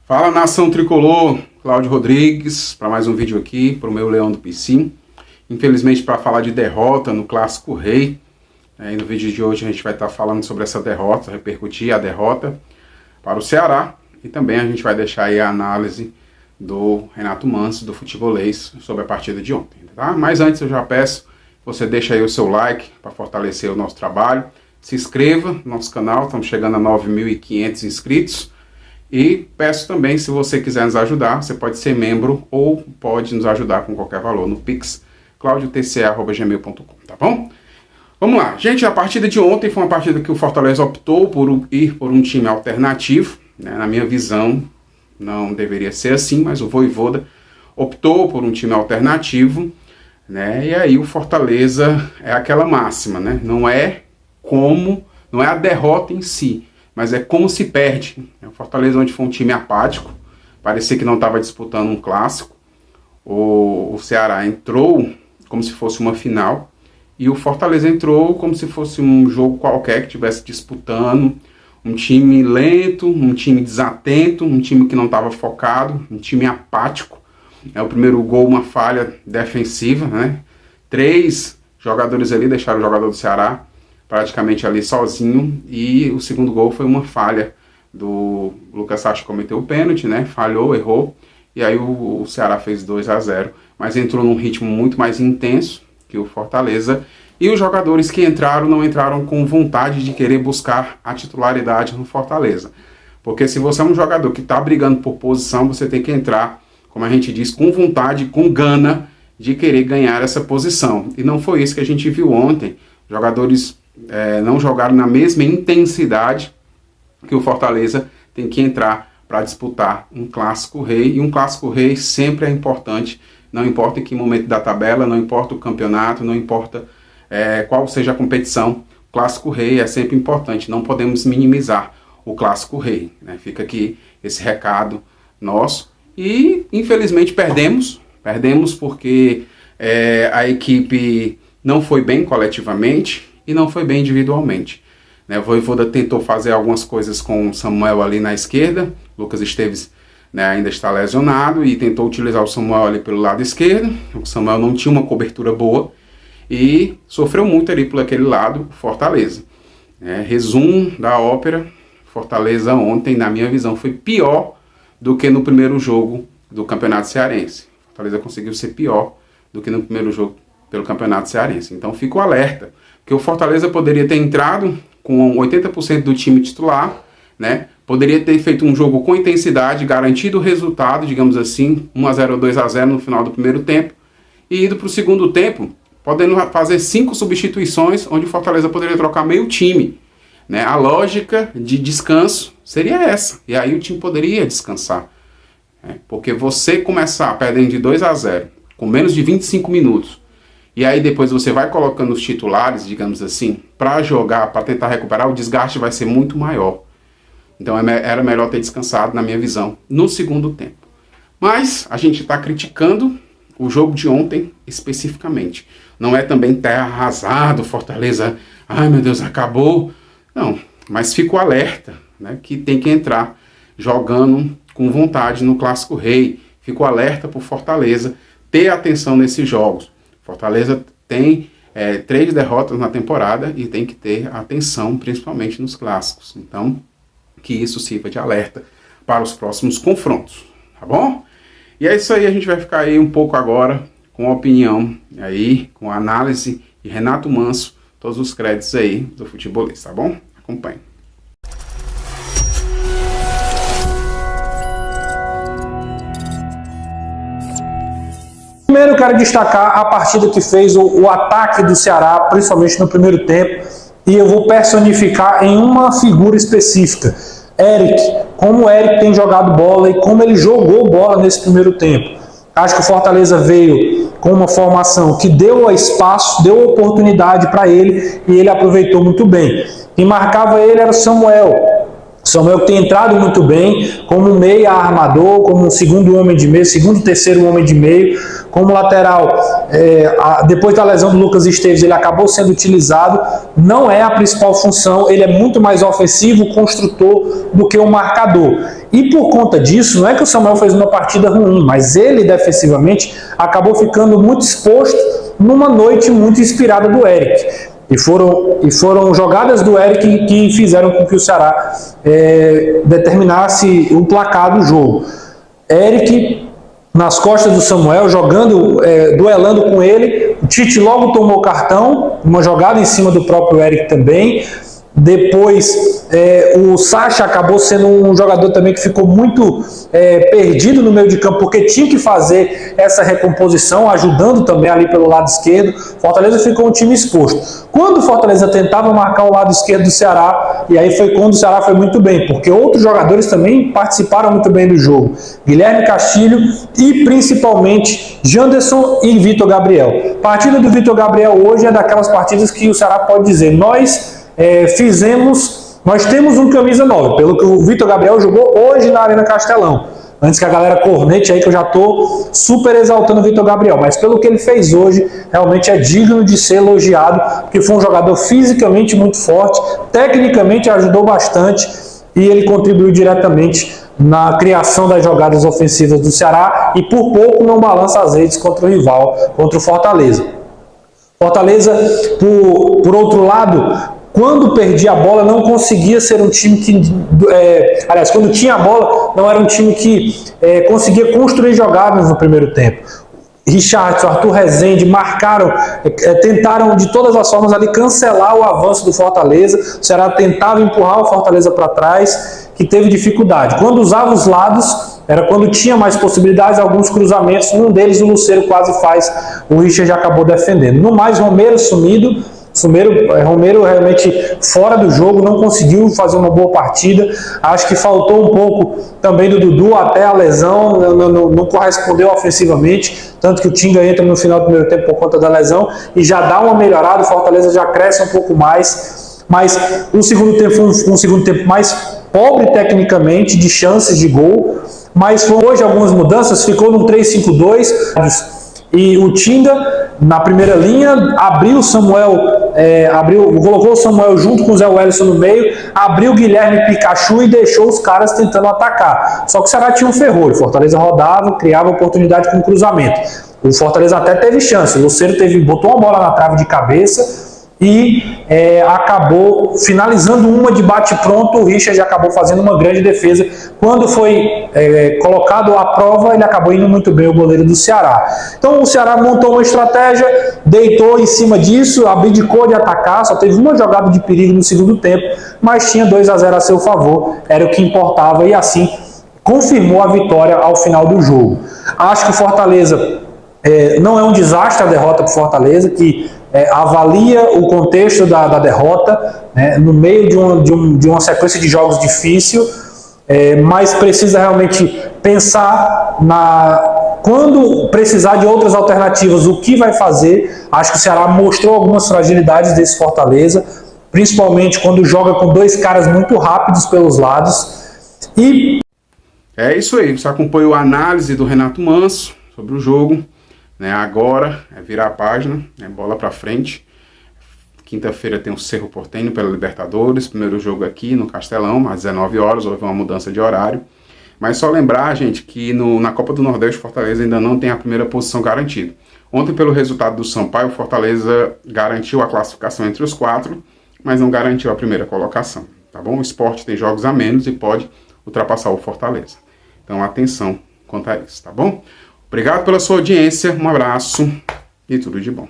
Fala, nação tricolor, Cláudio Rodrigues, para mais um vídeo aqui para o meu Leão do PC. Infelizmente, para falar de derrota no Clássico Rei, e no vídeo de hoje a gente vai estar falando sobre essa derrota, repercutir a derrota para o Ceará, e também a gente vai deixar aí a análise do Renato Manso, do futebolês, sobre a partida de ontem, tá? Mas antes eu já peço que você deixe aí o seu like para fortalecer o nosso trabalho, se inscreva no nosso canal, estamos chegando a 9.500 inscritos. E peço também, se você quiser nos ajudar, você pode ser membro ou pode nos ajudar com qualquer valor no Pix, claudiotca@gmail.com, tá bom? Vamos lá. Gente, a partida de ontem foi uma partida que o Fortaleza optou por ir por um time alternativo, né? Na minha visão, não deveria ser assim, mas o Vojvoda optou por um time alternativo, né? E aí o Fortaleza é aquela máxima, né? Não é a derrota em si, mas é como se perde. O Fortaleza onde foi um time apático, parecia que não estava disputando um clássico. O Ceará entrou como se fosse uma final, e o Fortaleza entrou como se fosse um jogo qualquer que estivesse disputando, um time lento, um time desatento, um time que não estava focado, um time apático. O primeiro gol, uma falha defensiva, né? 3 jogadores ali deixaram o jogador do Ceará praticamente ali sozinho, e o segundo gol foi uma falha do Lucas Sacha, cometeu o pênalti, né? Falhou, errou, e aí o Ceará fez 2-0, mas entrou num ritmo muito mais intenso que o Fortaleza, e os jogadores que entraram não entraram com vontade de querer buscar a titularidade no Fortaleza, porque se você é um jogador que está brigando por posição, você tem que entrar, como a gente diz, com vontade, com gana de querer ganhar essa posição, e não foi isso que a gente viu ontem. Jogadores não jogaram na mesma intensidade que o Fortaleza tem que entrar para disputar um Clássico Rei, e um Clássico Rei sempre é importante, não importa em que momento da tabela, não importa o campeonato, não importa qual seja a competição, o Clássico Rei é sempre importante, não podemos minimizar o Clássico Rei, né? Fica aqui esse recado nosso, e infelizmente perdemos porque a equipe não foi bem coletivamente e não foi bem individualmente, né? O Vojvoda tentou fazer algumas coisas com o Samuel ali na esquerda, Lucas Esteves, né, ainda está lesionado, e tentou utilizar o Samuel ali pelo lado esquerdo. O Samuel não tinha uma cobertura boa e sofreu muito ali por aquele lado, Fortaleza. Resumo da ópera: Fortaleza ontem, na minha visão, foi pior do que no primeiro jogo do Campeonato Cearense. Fortaleza conseguiu ser pior do que no primeiro jogo pelo Campeonato Cearense. Então fico alerta, porque o Fortaleza poderia ter entrado com 80% do time titular, né? Poderia ter feito um jogo com intensidade, garantido o resultado, digamos assim, 1-0 ou 2-0 no final do primeiro tempo, e ido para o segundo tempo, podendo fazer 5 substituições, onde o Fortaleza poderia trocar meio time, né? A lógica de descanso seria essa, e aí o time poderia descansar, né? Porque você começar perdendo de 2-0, com menos de 25 minutos, e aí depois você vai colocando os titulares, digamos assim, para jogar, para tentar recuperar, o desgaste vai ser muito maior. Então era melhor ter descansado, na minha visão, no segundo tempo. Mas a gente está criticando o jogo de ontem especificamente. Não é também terra arrasada, Fortaleza, ai meu Deus, acabou. Não, mas fico alerta, né, que tem que entrar jogando com vontade no Clássico Rei. Fico alerta por Fortaleza ter atenção nesses jogos. Fortaleza tem 3 derrotas na temporada e tem que ter atenção, principalmente nos clássicos. Então, que isso sirva de alerta para os próximos confrontos, tá bom? E é isso aí, a gente vai ficar aí um pouco agora com a opinião, aí, com a análise de Renato Manso, todos os créditos aí do futebolista, tá bom? Acompanhe. Primeiro eu quero destacar a partida que fez o ataque do Ceará, principalmente no primeiro tempo, e eu vou personificar em uma figura específica, Eric. Como o Eric tem jogado bola e como ele jogou bola nesse primeiro tempo. Acho que o Fortaleza veio com uma formação que deu espaço, deu oportunidade para ele, e ele aproveitou muito bem. Quem marcava ele era o Samuel. Samuel tem entrado muito bem como meia armador, como um segundo homem de meio, segundo, terceiro homem de meio, como lateral. Depois da lesão do Lucas Esteves, ele acabou sendo utilizado. Não é a principal função, ele é muito mais ofensivo, construtor do que um marcador. E por conta disso, não é que o Samuel fez uma partida ruim, mas ele defensivamente acabou ficando muito exposto numa noite muito inspirada do Eric. E foram jogadas do Eric que fizeram com que o Ceará determinasse o placar do jogo. Eric nas costas do Samuel, jogando, duelando com ele. O Tite logo tomou cartão, uma jogada em cima do próprio Eric também. Depois o Sacha acabou sendo um jogador também que ficou muito perdido no meio de campo, porque tinha que fazer essa recomposição, ajudando também ali pelo lado esquerdo. Fortaleza ficou um time exposto. Quando o Fortaleza tentava marcar o lado esquerdo do Ceará, e aí foi quando o Ceará foi muito bem, porque outros jogadores também participaram muito bem do jogo. Guilherme Castilho e principalmente Janderson e Vitor Gabriel. A partida do Vitor Gabriel hoje é daquelas partidas que o Ceará pode dizer: nós temos um camisa 9, pelo que o Vitor Gabriel jogou hoje na Arena Castelão. Antes que a galera cornete aí, que eu já estou super exaltando o Vitor Gabriel, mas pelo que ele fez hoje, realmente é digno de ser elogiado, porque foi um jogador fisicamente muito forte, tecnicamente ajudou bastante e ele contribuiu diretamente na criação das jogadas ofensivas do Ceará e por pouco não balança as redes contra o rival, contra o Fortaleza. Fortaleza, por outro lado, quando perdia a bola, não conseguia ser um time que... aliás, quando tinha a bola, não era um time que conseguia construir jogadas no primeiro tempo. Richardson, Arthur Rezende marcaram, tentaram de todas as formas ali cancelar o avanço do Fortaleza. O Ceará tentava empurrar o Fortaleza para trás, que teve dificuldade. Quando usava os lados, era quando tinha mais possibilidades, alguns cruzamentos. Um deles o Lucero quase faz, o Richard já acabou defendendo. No mais, Romero sumido. Romero realmente fora do jogo, não conseguiu fazer uma boa partida. Acho que faltou um pouco também do Dudu até a lesão, não correspondeu ofensivamente, tanto que o Tinga entra no final do primeiro tempo por conta da lesão e já dá uma melhorada, o Fortaleza já cresce um pouco mais, mas o segundo tempo foi um segundo tempo mais pobre tecnicamente, de chances de gol, mas foi hoje algumas mudanças, ficou no 3-5-2, e o Tinga na primeira linha abriu o Samuel, colocou o Samuel junto com o Zé Wellison no meio, abriu o Guilherme Pikachu e deixou os caras tentando atacar. Só que o Ceará tinha um ferrolho, o Fortaleza rodava, criava oportunidade com cruzamento. O Fortaleza até teve chance, o Lucero botou uma bola na trave de cabeça e acabou finalizando uma de bate-pronto. O Richard acabou fazendo uma grande defesa. Quando foi colocado à prova, ele acabou indo muito bem, o goleiro do Ceará. Então o Ceará montou uma estratégia, deitou em cima disso, abdicou de atacar, só teve uma jogada de perigo no segundo tempo, mas tinha 2-0 a seu favor, era o que importava, e assim confirmou a vitória ao final do jogo. Acho que o Fortaleza não é um desastre a derrota para o Fortaleza, que avalia o contexto da derrota, né, no meio de uma sequência de jogos difícil, mas precisa realmente pensar quando precisar de outras alternativas, o que vai fazer. Acho que o Ceará mostrou algumas fragilidades desse Fortaleza, principalmente quando joga com dois caras muito rápidos pelos lados. E é isso aí, você acompanhou a análise do Renato Manso sobre o jogo. Agora é virar a página, bola pra frente. Quinta-feira tem o Cerro Porteño pela Libertadores, primeiro jogo aqui no Castelão, às 19 horas, houve uma mudança de horário. Mas só lembrar, gente, que na Copa do Nordeste, Fortaleza ainda não tem a primeira posição garantida. Ontem, pelo resultado do Sampaio, o Fortaleza garantiu a classificação entre os 4, mas não garantiu a primeira colocação, tá bom? O Sport tem jogos a menos e pode ultrapassar o Fortaleza. Então, atenção quanto a isso, tá bom? Obrigado pela sua audiência, um abraço e tudo de bom.